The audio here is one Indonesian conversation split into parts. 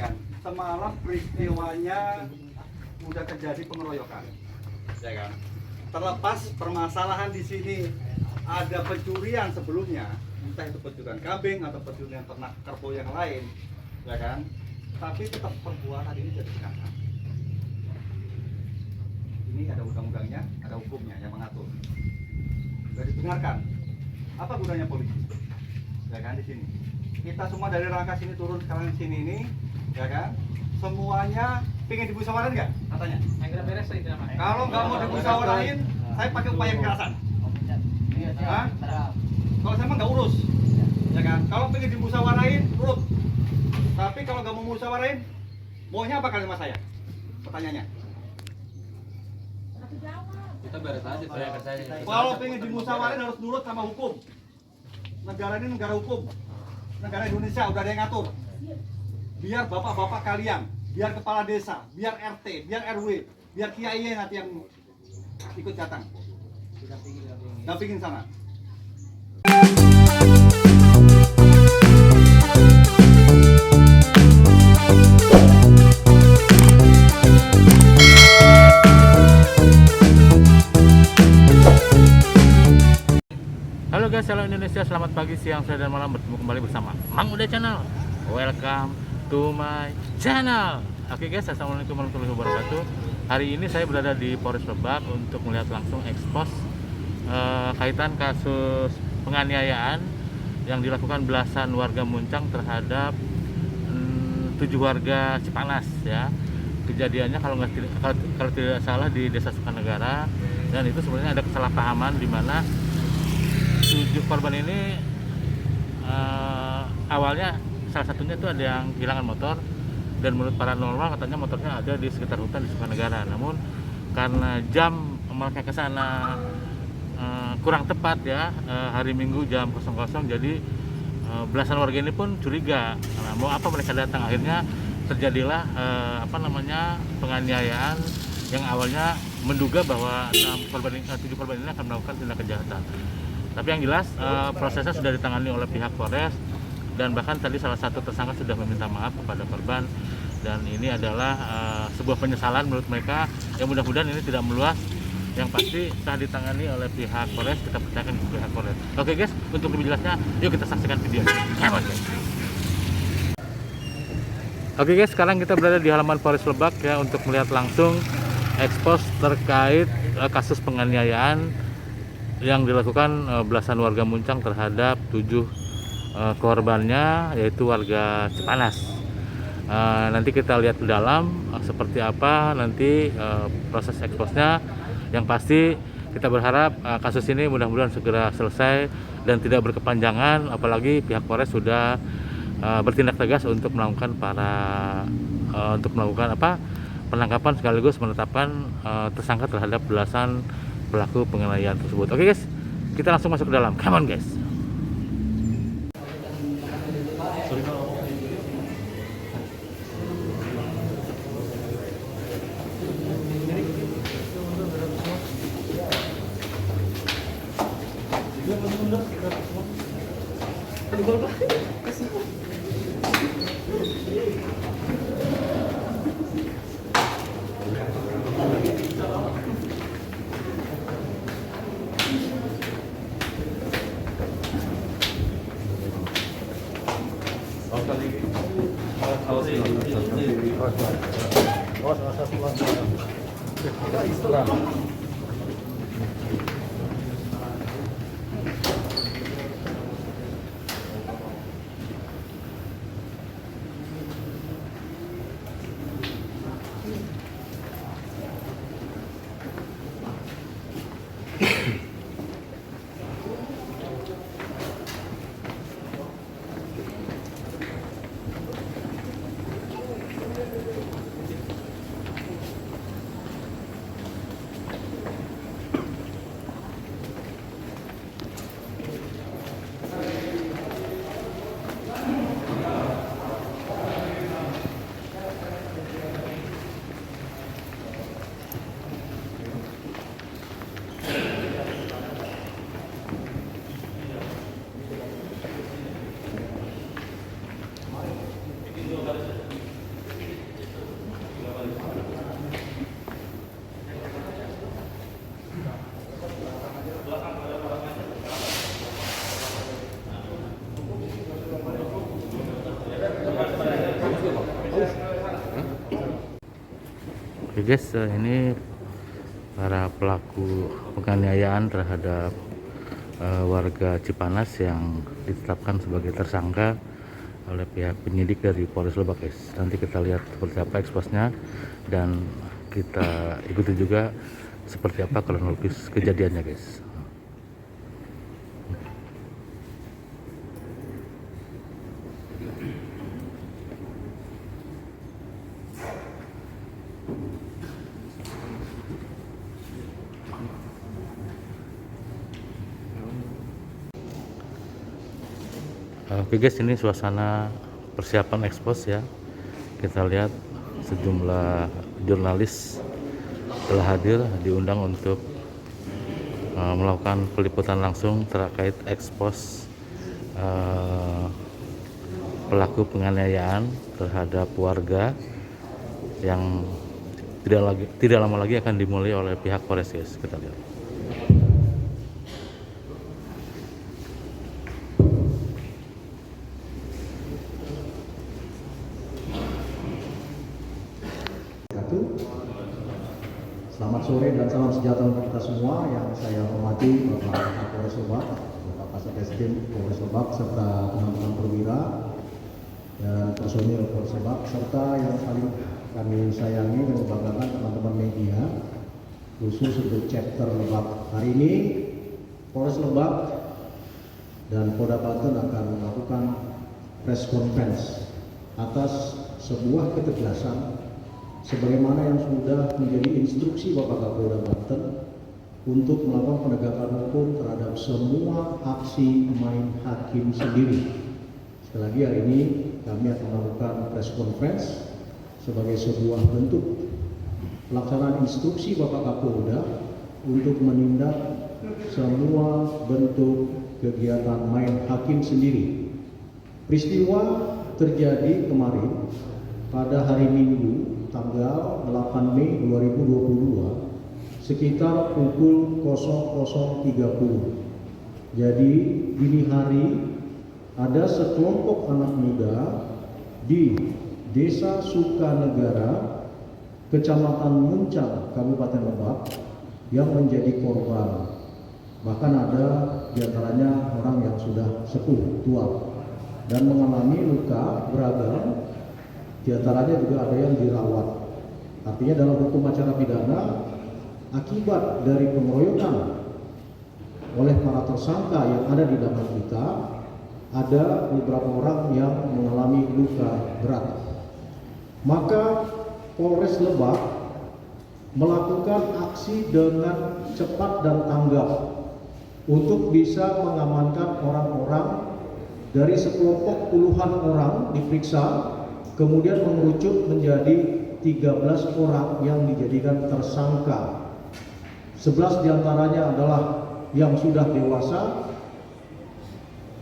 kan? Semalam peristiwanya udah terjadi pengeroyokan, ya kan? Terlepas permasalahan di sini ada pencurian sebelumnya, entah itu pencurian kambing atau pencurian ternak kerbau yang lain, ya kan? Tapi tetap perbuatan ini jadi kekerasan. Ini ada undang-undangnya, ada hukumnya yang mengatur. Sudah didengarkan. Apa gunanya polisi? Ya kan di sini. Kita semua dari Rangkas sini turun sekarang di sini ini, ya kan? Semuanya pengen dimusyawarin nggak? Katanya. Kalau nggak mau dimusyawarahin, saya pakai upaya kekerasan. Hah? Kalau saya mah nggak urus, ya kan? Kalau pengen dimusyawarahin, urut. Tapi kalau nggak mau musyawarahin, maunya apa kalimat saya? Pertanyaannya. Kita beres aja. Kalau pengen dimusyawarahin harus nurut sama hukum. Negara ini negara hukum. Negara Indonesia udah ada yang ngatur. Biar bapak-bapak kalian, biar kepala desa, biar RT, biar RW, biar kiai nanti yang ikut datang. Dampingin sana. Halo guys, halo Indonesia, selamat pagi, siang, sore, dan malam. Bertemu kembali bersama Mang Uda Channel. Welcome to my channel. Oke guys, assalamualaikum warahmatullahi wabarakatuh. Hari ini saya berada di Polres Lebak untuk melihat langsung ekspos kaitan kasus penganiayaan yang dilakukan belasan warga Muncang terhadap 7 warga Cipanas ya. Kejadiannya kalau tidak salah di Desa Sukanegara, dan itu sebenarnya ada kesalahpahaman di mana 7 korban ini awalnya salah satunya itu ada yang kehilangan motor, dan menurut paranormal katanya motornya ada di sekitar hutan di Sukanegara. Namun karena jam mereka ke sana kurang tepat ya, hari Minggu jam 00, jadi belasan warga ini pun curiga. Nah, mau apa mereka datang, akhirnya terjadilah penganiayaan yang awalnya menduga bahwa 7 korban ini akan melakukan tindak kejahatan. Tapi yang jelas prosesnya sudah ditangani oleh pihak Polres, dan bahkan tadi salah satu tersangka sudah meminta maaf kepada korban, dan ini adalah sebuah penyesalan menurut mereka. Yang mudah-mudahan ini tidak meluas. Yang pasti telah ditangani oleh pihak Polres, kita percayakan ke pihak Polres. Oke guys, untuk lebih jelasnya yuk kita saksikan video ini. Oke guys, sekarang kita berada di halaman Polres Lebak ya untuk melihat langsung ekspos terkait kasus penganiayaan yang dilakukan belasan warga Muncang terhadap 7 korbannya, yaitu warga Cipanas. Nanti kita lihat ke dalam seperti apa nanti proses eksposnya. Yang pasti kita berharap kasus ini mudah-mudahan segera selesai dan tidak berkepanjangan, apalagi pihak Polres sudah bertindak tegas untuk melakukan penangkapan sekaligus penetapan tersangka terhadap belasan pelaku penganiayaan tersebut. Oke guys, kita langsung masuk ke dalam. Come on guys. Oke guys, ini para pelaku penganiayaan terhadap warga Cipanas yang ditetapkan sebagai tersangka oleh pihak penyidik dari Polres Lebak guys. Nanti kita lihat seperti apa eksposnya dan kita ikuti juga seperti apa kronologis kejadiannya guys. Oke guys, ini suasana persiapan ekspos ya. Kita lihat sejumlah jurnalis telah hadir, diundang untuk melakukan peliputan langsung terkait ekspos pelaku penganiayaan terhadap warga yang tidak lama lagi akan dimulai oleh pihak Polres guys. Kita lihat. Selamat sore dan salam sejahtera untuk kita semua. Yang saya hormati Bapak Kapolres Lebak, Bapak Kasat Reskrim Polres Lebak, serta teman-teman perwira dan personil Polres Lebak, serta yang paling kami sayangi dan banggakan teman-teman media, khusus untuk chapter Lebak. Hari ini Polres Lebak dan Polda Banten akan melakukan press conference atas sebuah ketegasan sebagaimana yang sudah menjadi instruksi Bapak Kapolda Banten untuk melakukan penegakan hukum terhadap semua aksi main hakim sendiri. Sekali lagi hari ini kami akan melakukan press conference sebagai sebuah bentuk pelaksanaan instruksi Bapak Kapolda untuk menindak semua bentuk kegiatan main hakim sendiri. Peristiwa terjadi kemarin pada hari Minggu tanggal 8 Mei 2022 sekitar pukul 00.30. Jadi dini hari ada sekelompok anak muda di Desa Sukanegara, Kecamatan Muncang, Kabupaten Lebak yang menjadi korban. Bahkan ada diantaranya orang yang sudah sepuh tua dan mengalami luka beragam. Di antaranya juga ada yang dirawat. Artinya dalam hukum acara pidana, akibat dari pengeroyokan oleh para tersangka yang ada di dalam kita, ada beberapa orang yang mengalami luka berat. Maka Polres Lebak melakukan aksi dengan cepat dan tanggap untuk bisa mengamankan orang-orang dari sekelompok puluhan orang diperiksa, kemudian mengerucut menjadi 13 orang yang dijadikan tersangka. 11 diantaranya adalah yang sudah dewasa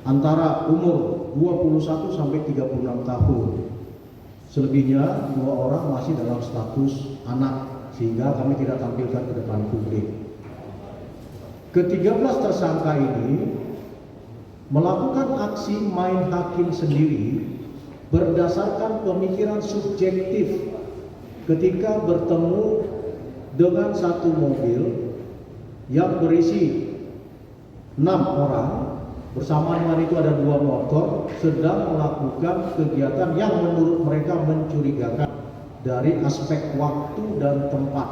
antara umur 21 sampai 36 tahun. Selebihnya 2 orang masih dalam status anak, sehingga kami tidak tampilkan ke depan publik. Ke-13 tersangka ini melakukan aksi main hakim sendiri berdasarkan pemikiran subjektif ketika bertemu dengan satu mobil yang berisi 6 orang, bersama dengan itu ada 2 motor, sedang melakukan kegiatan yang menurut mereka mencurigakan dari aspek waktu dan tempat.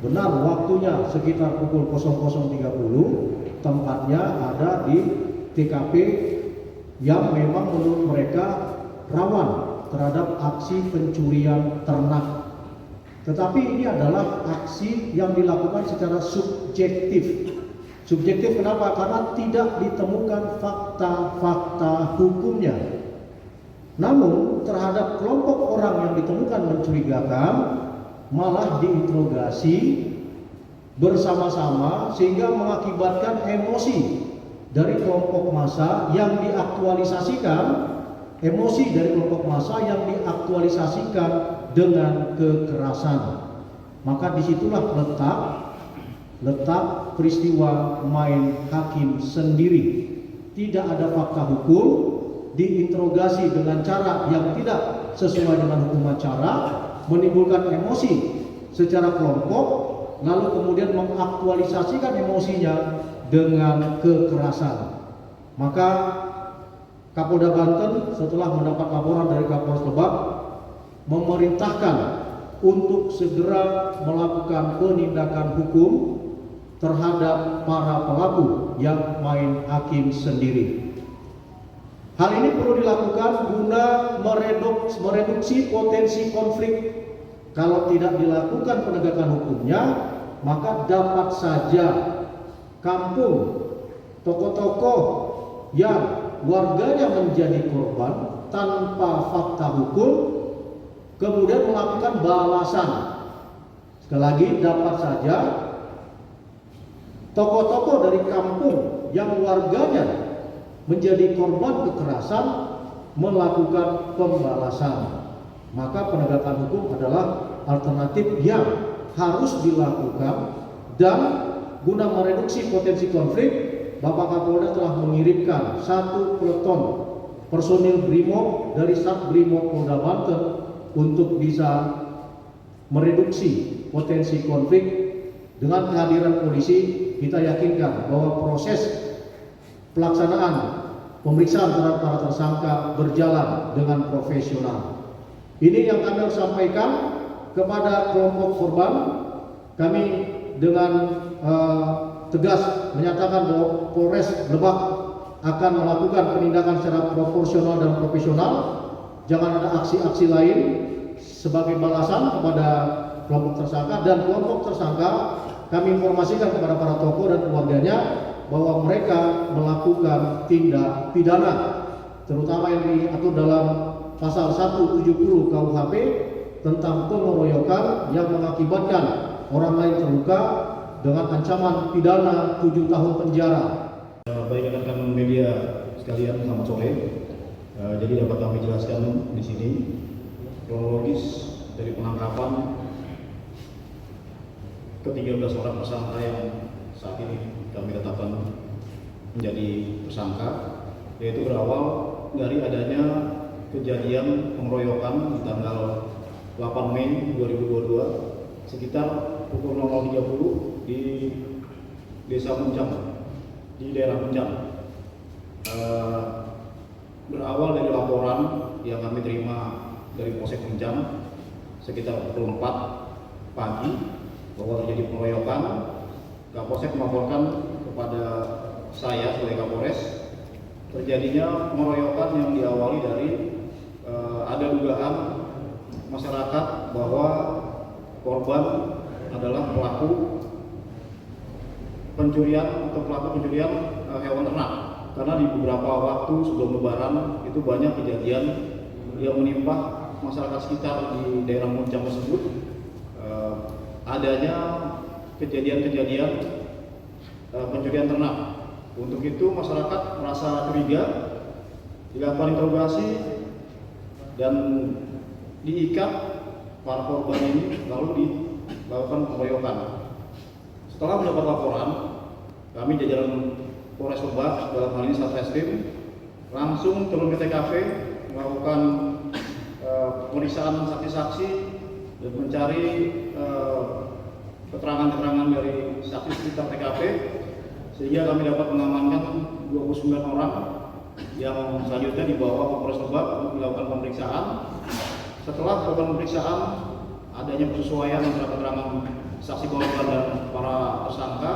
Benar, waktunya sekitar pukul 00.30, tempatnya ada di TKP yang memang menurut mereka rawan terhadap aksi pencurian ternak. Tetapi ini adalah aksi yang dilakukan secara subjektif. Subjektif kenapa? Karena tidak ditemukan fakta-fakta hukumnya. Namun terhadap kelompok orang yang ditemukan mencurigakan malah diinterogasi bersama-sama sehingga mengakibatkan emosi dari kelompok massa yang diaktualisasikan. Emosi dari kelompok massa yang diaktualisasikan dengan kekerasan. Maka disitulah letak peristiwa main hakim sendiri. Tidak ada fakta hukum, diinterogasi dengan cara yang tidak sesuai dengan hukum acara, menimbulkan emosi secara kelompok, lalu kemudian mengaktualisasikan emosinya dengan kekerasan. Maka Kapolda Banten setelah mendapat laporan dari Kapolres Lebak memerintahkan untuk segera melakukan penindakan hukum terhadap para pelaku yang main hakim sendiri. Hal ini perlu dilakukan guna mereduksi potensi konflik. Kalau tidak dilakukan penegakan hukumnya, maka dapat saja kampung, tokoh-tokoh yang warganya menjadi korban tanpa fakta hukum kemudian melakukan balasan. Sekali lagi, dapat saja tokoh-tokoh dari kampung yang warganya menjadi korban kekerasan melakukan pembalasan. Maka penegakan hukum adalah alternatif yang harus dilakukan, dan guna mereduksi potensi konflik, Bapak Kapolda telah mengirimkan 1 peleton personil BRIMOB dari Satbrimob Polda Banten untuk bisa mereduksi potensi konflik. Dengan kehadiran polisi, kita yakinkan bahwa proses pelaksanaan pemeriksaan terhadap para tersangka berjalan dengan profesional. Ini yang kami sampaikan kepada kelompok korban. Kami dengan tegas menyatakan bahwa Polres Lebak akan melakukan penindakan secara proporsional dan profesional. Jangan ada aksi-aksi lain sebagai balasan kepada kelompok tersangka, dan kelompok tersangka kami informasikan kepada para tokoh dan keluarganya bahwa mereka melakukan tindak pidana, terutama yang diatur dalam pasal 170 KUHP tentang pengeroyokan yang mengakibatkan orang lain terluka dengan ancaman pidana 7 tahun penjara. Baik rekan-rekan media sekalian, selamat sore. Jadi dapat kami jelaskan di sini kronologis dari penangkapan ke-13 orang tersangka yang saat ini kami tetapkan menjadi tersangka, yaitu berawal dari adanya kejadian pengeroyokan di tanggal 8 Mei 2022 sekitar pukul 00.30 di Desa Muncang, di daerah Muncang. Berawal dari laporan yang kami terima dari Polsek Muncang sekitar pukul 4 pagi bahwa terjadi pengeroyokan. Kapolsek melaporkan kepada saya sebagai Kapolres terjadinya pengeroyokan yang diawali dari ada dugaan masyarakat bahwa korban adalah pelaku pencurian atau pelaku pencurian hewan ternak, karena di beberapa waktu sebelum Lebaran itu banyak kejadian yang menimpa masyarakat sekitar di daerah Muncang tersebut. Adanya kejadian-kejadian pencurian ternak. Untuk itu masyarakat merasa curiga, dilakukan interogasi dan diikat para korban ini, lalu dilakukan pengeroyokan. Setelah mendapat laporan, kami jajaran Polres Lebak dalam hal ini Satreskrim langsung turun ke TKP, melakukan pemeriksaan saksi-saksi dan mencari keterangan-keterangan dari saksi sekitar TKP, sehingga kami dapat mengamankan 29 orang yang selanjutnya dibawa ke Polres Lebak untuk dilakukan pemeriksaan. Setelah dilakukan pemeriksaan, adanya persesuaian antara keterangan saksi korban dan para tersangka,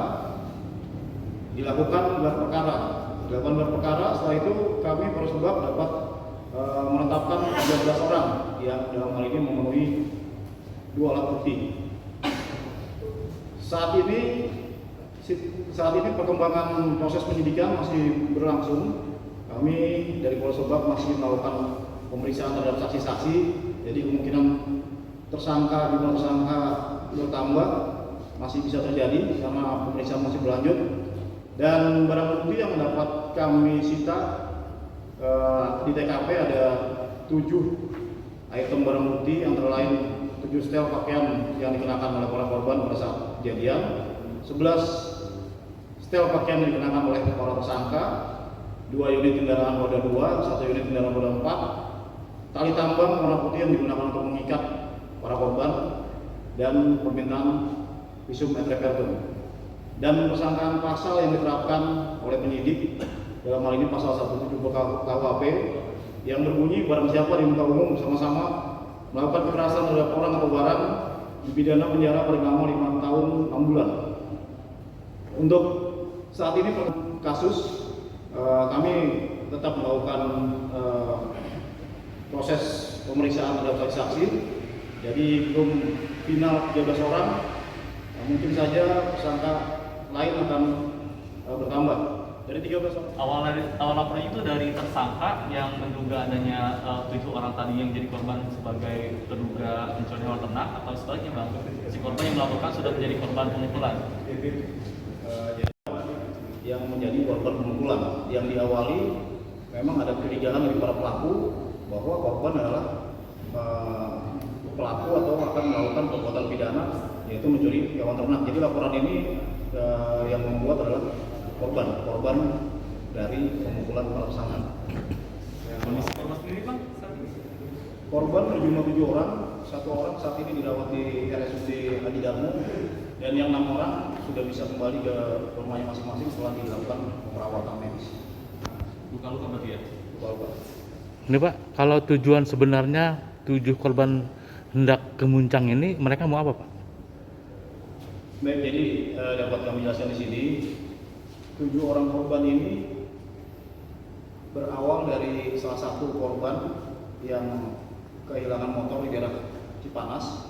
dilakukan gelar perkara. Setelah itu kami Polres Lebak dapat menetapkan 13 orang yang dalam hal ini memenuhi 2 alat bukti. Saat ini perkembangan proses penyidikan masih berlangsung. Kami dari Polres Lebak masih melakukan pemeriksaan terhadap saksi-saksi. Jadi kemungkinan jumlah tersangka bertambah masih bisa terjadi karena pemeriksaan masih berlanjut. Dan barang bukti yang dapat kami sita di TKP ada 7 item barang bukti, antara lain 7 setel pakaian yang dikenakan oleh para korban pada saat kejadian, 11 setel pakaian yang dikenakan oleh para tersangka, 2 unit kendaraan roda 2, 1 unit kendaraan roda 4, tali tambang warna putih yang digunakan untuk mengikat para korban, dan permintaan visum et repertum. Dan persangkaan pasal yang diterapkan oleh penyidik dalam hal ini pasal 170 KUHP yang berbunyi barang siapa di muka umum bersama-sama melakukan kekerasan terhadap orang atau barang dipidana penjara paling lama 5 tahun 6 bulan. Untuk saat ini kasus kami tetap melakukan proses pemeriksaan terhadap saksi. Jadi belum final 13 orang. Mungkin saja tersangka lain akan bertambah. Dari 13 orang. Awal laporan itu dari tersangka yang menduga adanya 7 orang tadi yang jadi korban sebagai terduga pencuri hewan ternak, atau sebaliknya bang, si korban yang melakukan sudah menjadi korban pemukulan. Yang menjadi korban pemukulan yang diawali memang ada kecurigaan dari para pelaku bahwa korban adalah pelaku atau akan melakukan perbuatan pidana yaitu mencuri hewan ternak. Jadi laporan ini yang membuat adalah korban dari pemukulan para tersangka. Kondisi korban sendiri bang? Korban berjumlah 7 orang, 1 orang saat ini dirawat di RSUD Adi Darmo, dan yang 6 orang sudah bisa kembali ke rumahnya masing-masing setelah dilakukan perawatan medis. Luka-luka berarti ya? Luka-luka. Ini Pak, kalau tujuan sebenarnya 7 korban hendak ke Muncang ini, mereka mau apa Pak? Baik, jadi dapat kami jelaskan di sini, 7 orang korban ini berawal dari salah satu korban yang kehilangan motor di daerah Cipanas.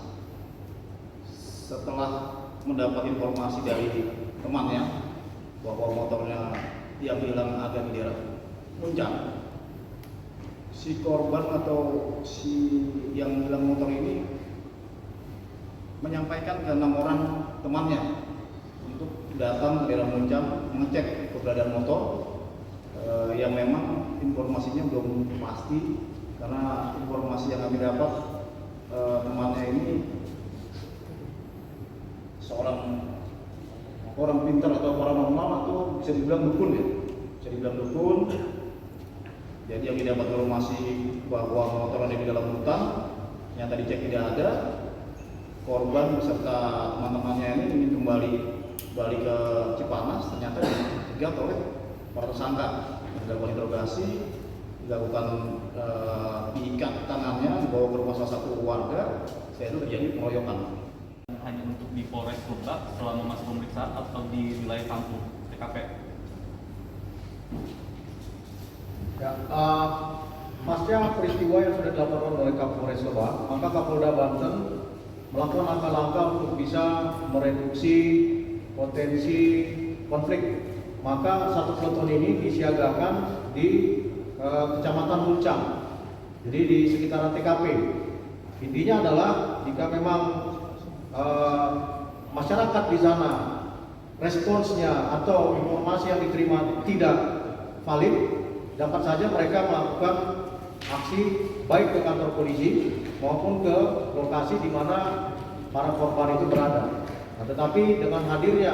Setelah mendapat informasi dari temannya bahwa motornya yang hilang ada di daerah Muncang, si korban atau si yang hilang motor ini menyampaikan ke 6 orang temannya untuk datang ke daerah Muncang mengecek keberadaan motor yang memang informasinya belum pasti, karena informasi yang kami dapat temannya ini seorang orang pintar atau orang normal atau bisa dibilang dukun ya, bisa dibilang dukun. Jadi yang didapat informasi bahwa motor ada di dalam hutan, ternyata dicek tidak ada. Korban beserta teman-temannya ini ingin kembali ke Cipanas, ternyata dicegat oleh para tersangka. Dilakukan interogasi, dilakukan diikat tangannya, dibawa ke rumah salah satu warga. Setelah itu terjadi pengeroyokan. Hanya untuk di Polres Lebak selama masa pemeriksaan atau di wilayah kampung TKP? Ya, pasca peristiwa yang sudah dilaporkan oleh Kapolres Lebak, maka Kapolda Banten melakukan langkah-langkah untuk bisa mereduksi potensi konflik. Maka satu peleton ini disiagakan di Kecamatan Muncang, jadi di sekitaran TKP. Intinya adalah jika memang masyarakat di sana responsnya atau informasi yang diterima tidak valid, dapat saja mereka melakukan aksi baik ke kantor polisi maupun ke lokasi di mana para korban itu berada. Nah, tetapi dengan hadirnya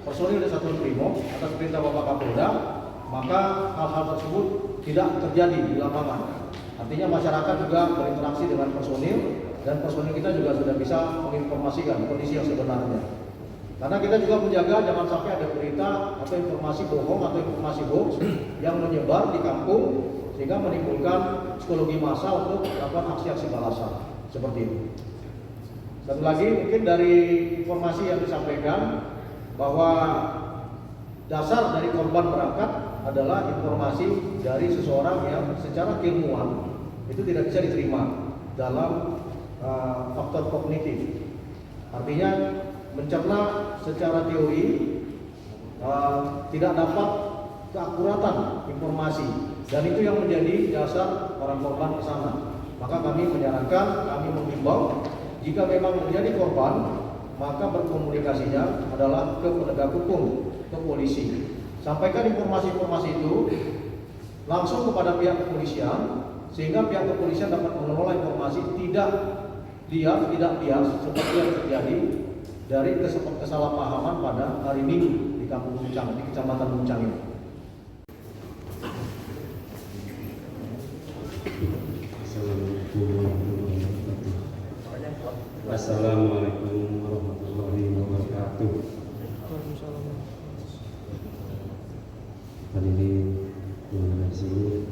personil dari Satuan Brimob atas perintah Bapak Kapolda, maka hal-hal tersebut tidak terjadi di lapangan. Artinya masyarakat juga berinteraksi dengan personil, dan personil kita juga sudah bisa menginformasikan kondisi yang sebenarnya. Karena kita juga menjaga jangan sampai ada berita atau informasi bohong atau informasi hoax yang menyebar di kampung sehingga menimbulkan psikologi massa untuk melakukan aksi-aksi balasan seperti itu. Satu lagi mungkin dari informasi yang disampaikan bahwa dasar dari korban berangkat adalah informasi dari seseorang yang secara keilmuan itu tidak bisa diterima dalam faktor kognitif. Artinya mencerna secara teori tidak dapat keakuratan informasi, dan itu yang menjadi dasar para korban ke sana. Maka kami menyarankan, kami menghimbau jika memang menjadi korban, maka berkomunikasinya adalah ke penegak hukum, ke polisi. Sampaikan informasi-informasi itu langsung kepada pihak kepolisian, sehingga pihak kepolisian dapat mengelola informasi tidak bias seperti yang terjadi dari kesalahpahaman pada hari Minggu di Kampung Muncang, di Kecamatan Muncang ini. Assalamualaikum warahmatullahi wabarakatuh. Assalamualaikum warahmatullahi wabarakatuh. Hadirin yang ada di sini,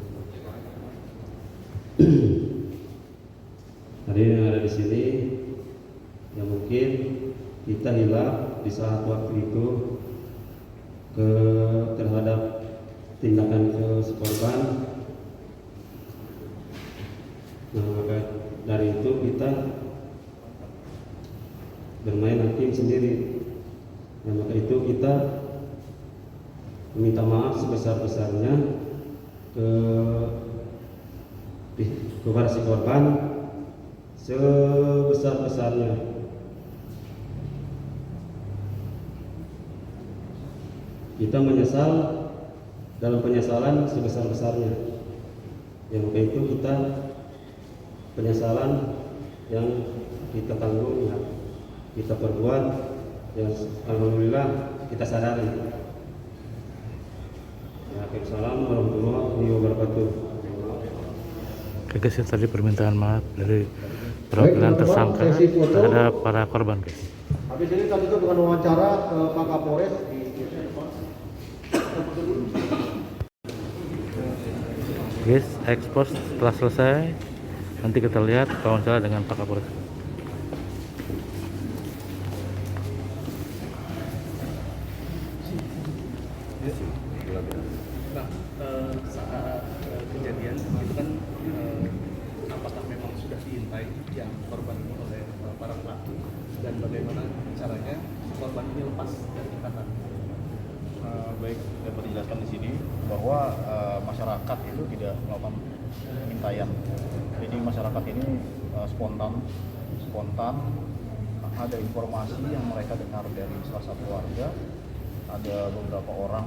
hadirin yang ada di sini, yang mungkin kita hilang di saat waktu itu terhadap tindakan ke si korban. Nah, maka dari itu kita bermain hakim sendiri. Nah, maka itu kita meminta maaf sebesar-besarnya kepada si korban, sebesar-besarnya. Kita menyesal dalam penyesalan sebesar-besarnya. Yang maka itu kita penyesalan yang kita tanggung, yang kita perbuat, yang alhamdulillah kita sadari. Assalamualaikum warahmatullahi wabarakatuh. Oke guys, tadi permintaan maaf dari perwakilan tersangka terhadap para korban guys. Habis ini tadi itu dengan wawancara ke Pak Kapolres di Guys, ekspos setelah selesai, nanti kita lihat wawancara dengan Pak Kapolres. Saat kejadian itu kan apakah memang sudah diintai yang korban ini oleh para pelaku dan bagaimana caranya korban ini lepas dari ikatan? Baik, dapat dijelaskan di sini bahwa masyarakat itu tidak melakukan pengintaian. Jadi masyarakat ini spontan ada informasi yang mereka dengar dari salah satu warga, ada beberapa orang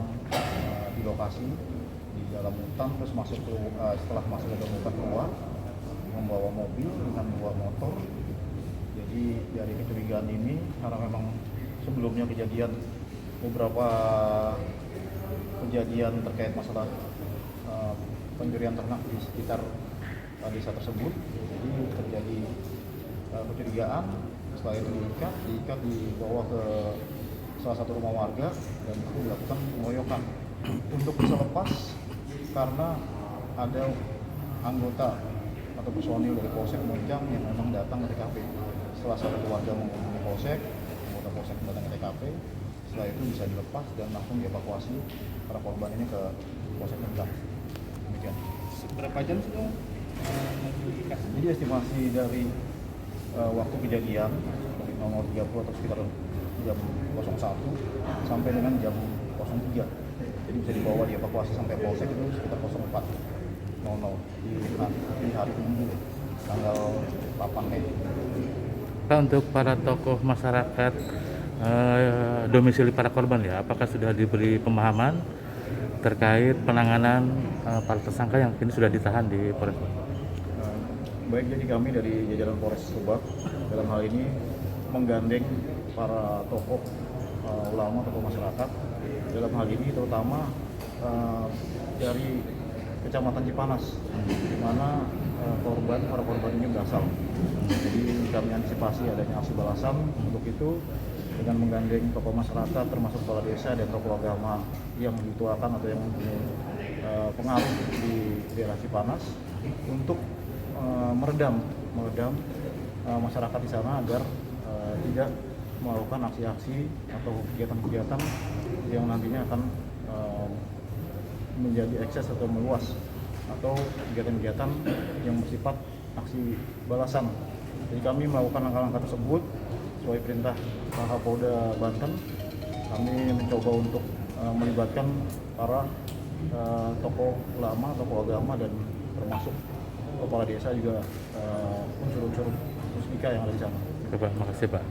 di lokasi di dalam hutan, terus setelah masuk ke dalam hutan keluar membawa mobil dengan 2 motor. Jadi dari kecurigaan ini, karena memang sebelumnya beberapa kejadian terkait masalah pencurian ternak di sekitar desa tersebut, jadi terjadi kecurigaan. Setelah itu diikat dibawa ke salah satu rumah warga dan itu dilakukan pengeroyokan untuk bisa lepas karena ada anggota atau personil dari Polsek Moncang yang memang datang ke TKP. Setelah satu keluarga menghubungi Polsek, anggota Polsek datang ke TKP. Setelah itu bisa dilepas dan langsung dievakuasi para korban ini ke Polsek Moncang. Demikian. Berapa jam sudah diikat? Jadi estimasi dari waktu kejadian dari 00.30 atau sekitar jam 01 sampai dengan jam 03. Jadi bisa dibawa dievakuasi sampai Polsek itu sekitar 04.00 di hari Minggu tanggal 8 Mei. Pak, untuk para tokoh masyarakat domisili para korban ya, apakah sudah diberi pemahaman terkait penanganan para tersangka yang kini sudah ditahan di Polres? Baik, jadi kami dari jajaran Polres Subak dalam hal ini menggandeng para tokoh ulama, tokoh masyarakat dalam hal ini terutama dari Kecamatan Cipanas, di mana para korban ini berasal. Jadi kami antisipasi adanya aksi balasan. Untuk itu dengan menggandeng tokoh masyarakat termasuk kepala desa dan tokoh agama yang dituakan atau yang mempunyai pengaruh di daerah Cipanas untuk meredam masyarakat di sana agar tidak melakukan aksi-aksi atau kegiatan-kegiatan yang nantinya akan menjadi ekses atau meluas atau kegiatan-kegiatan yang bersifat aksi balasan. Jadi kami melakukan langkah-langkah tersebut sesuai perintah Pak Kapolda Banten. Kami mencoba untuk melibatkan para tokoh ulama, tokoh agama dan termasuk kepala desa juga unsur-unsur musbika yang ada di sana. Oke Pak, makasih Pak.